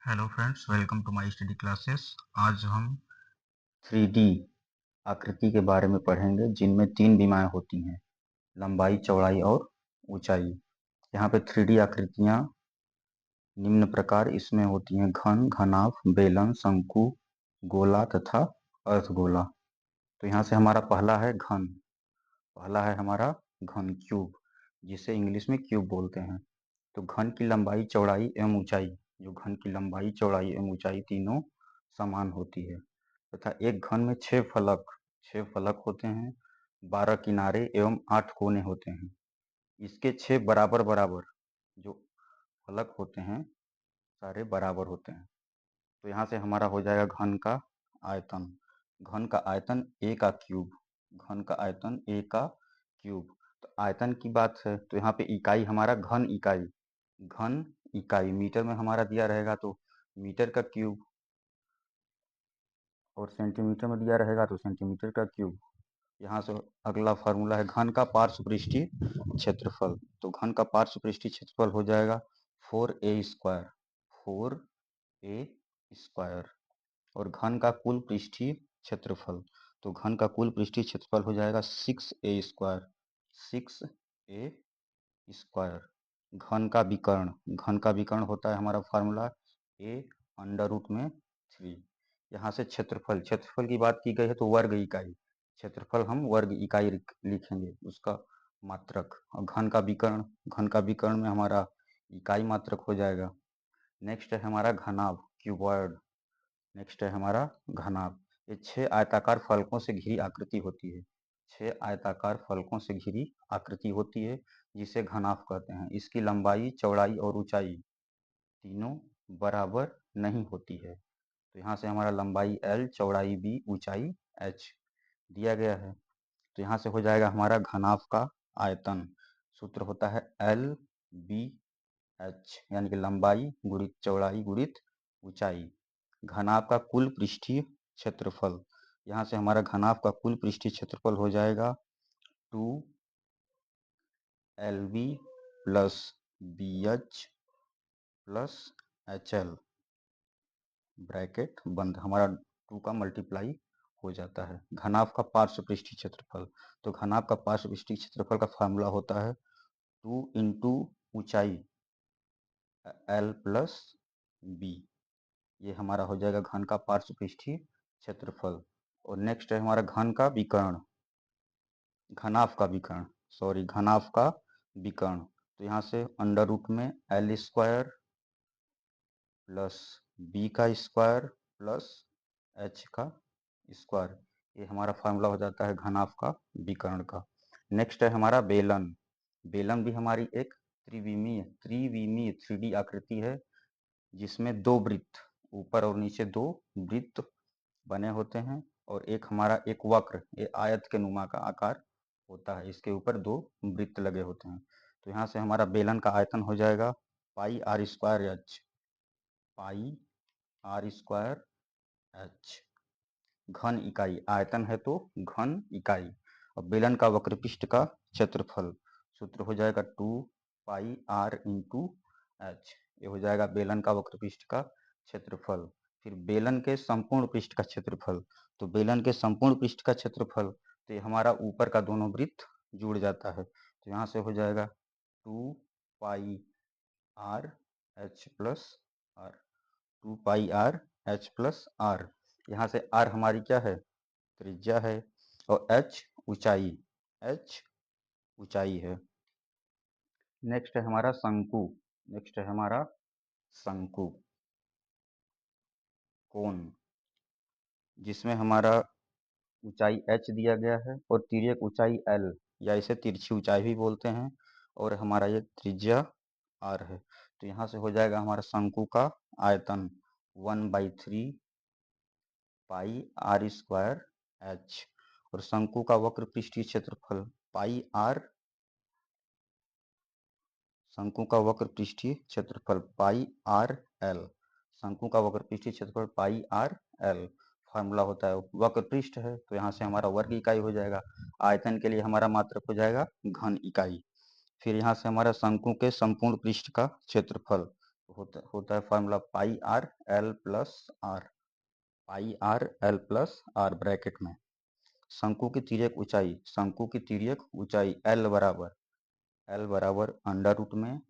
Hello friends, welcome to my study classes. आज हम 3D आकृति के बारे में पढ़ेंगे जिनमें 3 विमाएं होती हैं, लंबाई, चौड़ाई और ऊंचाई। यहाँ पे 3D आकृतियाँ निम्न प्रकार इसमें होती हैं: घन, घनाभ, बेलन, शंकु, गोला तथा अर्धगोला। तो यहाँ से हमारा पहला है घन। पहला है हमारा घन, क्यूब, जिसे इंग्लिश में क्यूब बोलते हैं। तो घन की लंबाई, चौड़ाई एवं ऊंचाई, जो घन की लंबाई, चौड़ाई एवं ऊंचाई तीनों समान होती है तथा एक घन में 6 फलक होते हैं, 12 किनारे एवं 8 कोने होते हैं। इसके 6 बराबर बराबर जो फलक होते हैं सारे बराबर होते हैं। तो यहाँ से हमारा हो जाएगा घन का आयतन। घन का आयतन ए का क्यूब। घन का आयतन ए का क्यूब। तो आयतन की बात है तो यहाँ पे इकाई हमारा घन इकाई। घन इकाई मीटर में हमारा दिया रहेगा तो मीटर का क्यूब, और सेंटीमीटर में दिया रहेगा तो सेंटीमीटर का क्यूब। यहाँ से अगला फार्मूला है घन का पार्श्व पृष्ठीय क्षेत्रफल। तो घन का पार्श्व पृष्ठीय क्षेत्रफल हो जाएगा 4a²। 4a²। और घन का कुल पृष्ठीय क्षेत्रफल, तो घन का कुल पृष्ठीय क्षेत्रफल हो जाएगा 6a²। 6a²। घन का विकर्ण, घन का विकर्ण होता है हमारा फार्मूला a√3। यहाँ से क्षेत्रफल, क्षेत्रफल की बात की गई है तो वर्ग इकाई, क्षेत्रफल हम वर्ग इकाई लिखेंगे, उसका मात्रक। और घन का विकर्ण, घन का विकर्ण में हमारा इकाई मात्रक हो जाएगा। नेक्स्ट है हमारा घनाभ, क्यूबॉइड। नेक्स्ट है हमारा घनाभ। ये 6 आयताकार फलकों से घिरी आकृति होती है। 6 आयताकार फलकों से घिरी आकृति होती है जिसे घनाभ कहते हैं। इसकी लंबाई, चौड़ाई और ऊंचाई तीनों बराबर नहीं होती है। तो यहाँ से हमारा लंबाई L, चौड़ाई B, ऊंचाई H दिया गया है। तो यहाँ से हो जाएगा हमारा घनाभ का आयतन। सूत्र होता है LBH, यानी कि लंबाई गुणित चौड़ाई गुणित ऊंचाई। घनाभ का कुल पृष्ठीय क्षेत्रफल, यहाँ से हमारा घनाभ का कुल पृष्ठीय क्षेत्रफल हो जाएगा 2LB plus BH plus HL, bracket बंद। हमारा 2 का मल्टीप्लाई हो जाता है। घनाभ का पार्श्व पृष्ठीय क्षेत्रफल, तो घनाभ का पार्श्व पृष्ठीय क्षेत्रफल का फार्मूला होता है 2 इंटू ऊंचाई L प्लस B। ये हमारा हो जाएगा घन का पार्श्व पृष्ठीय क्षेत्रफल। और नेक्स्ट है हमारा घन का विकर्ण, घनाभ का विकर्ण, सॉरी घनाभ का विकर्ण। तो यहाँ से अंडर रूट में L² प्लस B का स्क्वायर प्लस H का स्क्वायर, ये हमारा फार्मूला हो जाता है घनाभ का विकर्ण का। नेक्स्ट है हमारा बेलन। बेलन भी हमारी एक त्रिविमीय 3D आकृति है जिसमें 2 वृत्त, ऊपर और नीचे 2 वृत्त बने होते हैं, और एक हमारा एक वक्र, ये आयत के नुमा का आकार होता है, इसके ऊपर 2 वृत्त लगे होते हैं। तो यहाँ से हमारा बेलन का आयतन हो जाएगा πr²h। πr²h। घन इकाई, आयतन है तो घन इकाई। और बेलन का वक्रपृष्ठ का क्षेत्रफल, सूत्र हो जाएगा 2πr इंटू h। ये हो जाएगा बेलन का वक्रपृष्ठ का क्षेत्रफल। फिर बेलन के संपूर्ण पृष्ठ का क्षेत्रफल, तो बेलन के संपूर्ण पृष्ठ का क्षेत्रफल, तो ये हमारा ऊपर का दोनों वृत्त जुड़ जाता है। तो यहाँ से हो जाएगा 2πr h plus r। 2πr h plus r। यहाँ से r हमारी क्या है, त्रिज्या है, और h ऊंचाई, h ऊंचाई है। नेक्स्ट है हमारा शंकु। नेक्स्ट है हमारा शंकु, कोन, जिसमें हमारा ऊंचाई h दिया गया है और तिर्यक ऊंचाई l, या इसे तिरछी ऊंचाई भी बोलते हैं, और हमारा ये त्रिज्या r है। तो यहाँ से हो जाएगा हमारा शंकु का आयतन 1/3 πr²h। और शंकु का वक्र पृष्ठीय क्षेत्रफल शंकु का वक्र पृष्ठीय क्षेत्रफल πrl। शंकु का वक्र पृष्ठीय क्षेत्रफल πrl। फार्मूला होता है, वक्र पृष्ठ है तो यहाँ से हमारा वर्ग इकाई हो जाएगा। आयतन के लिए हमारा मात्रक हो जाएगा घन इकाई। फिर यहाँ से हमारा शंकु के संपूर्ण पृष्ठ का क्षेत्रफल, होता है formula pi R L plus R, pi R L plus R bracket में शंकु की तिर्यक ऊंचाई एल बराबर अंडर रूट में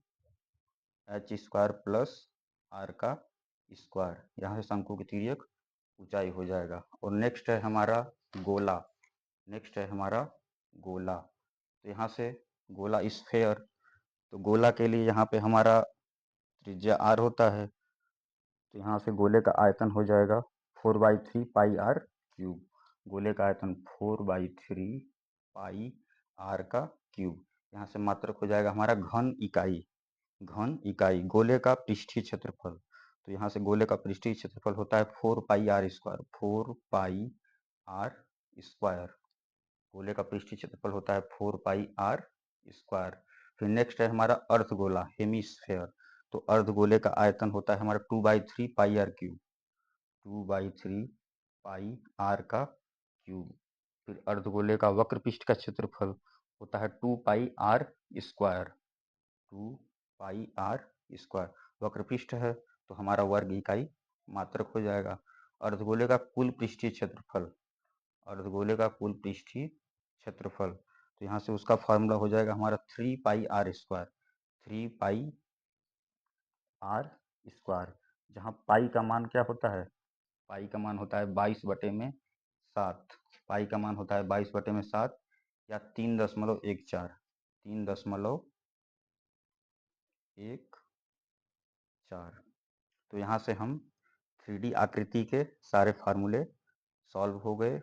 एच स्क्वायर प्लस आर का स्क्वायर, यहाँ से शंकु की तिर्यक ऊंचाई हो जाएगा। और नेक्स्ट है हमारा गोला, तो यहाँ से गोला स्फेयर, तो गोला के लिए यहाँ पे हमारा त्रिज्या आर होता है, तो यहाँ से गोले का आयतन हो जाएगा 4/3 पाई आर क्यूब, गोले का आयतन 4/3 पाई आर का क्यूब। यहाँ से मात्रक हो जाएगा हमारा घन इकाई गोले का पृष्ठीय क्षेत्रफल, तो यहाँ से गोले का पृष्ठीय क्षेत्रफल होता है 4 पाई आर स्क्वायर, गोले का पृष्ठीय क्षेत्रफल होता है 4 पाई आर स्क्वायर। फिर नेक्स्ट है हमारा अर्धगोला हेमीस्फेयर, तो अर्धगोले का आयतन होता है हमारा 2/3 पाई आर क्यूब, 2/3 पाई आर का क्यूब। फिर अर्धगोले का वक्र पृष्ठ का क्षेत्रफल होता है 2 pi R square, 2 pi R square, वक्र पृष्ठ है तो हमारा वर्ग इकाई मात्रक हो जाएगा। अर्धगोले का कुल पृष्ठीय क्षेत्रफल, तो यहाँ से उसका फॉर्मूला हो जाएगा हमारा 3 pi R square, 3 pi R square, जहाँ पाई का मान क्या होता है, पाई का मान होता है 22/7, पाई का मान होता है 22/7 या 3.14, 3.14। तो यहाँ से हम 3D आकृति के सारे फार्मूले सॉल्व हो गए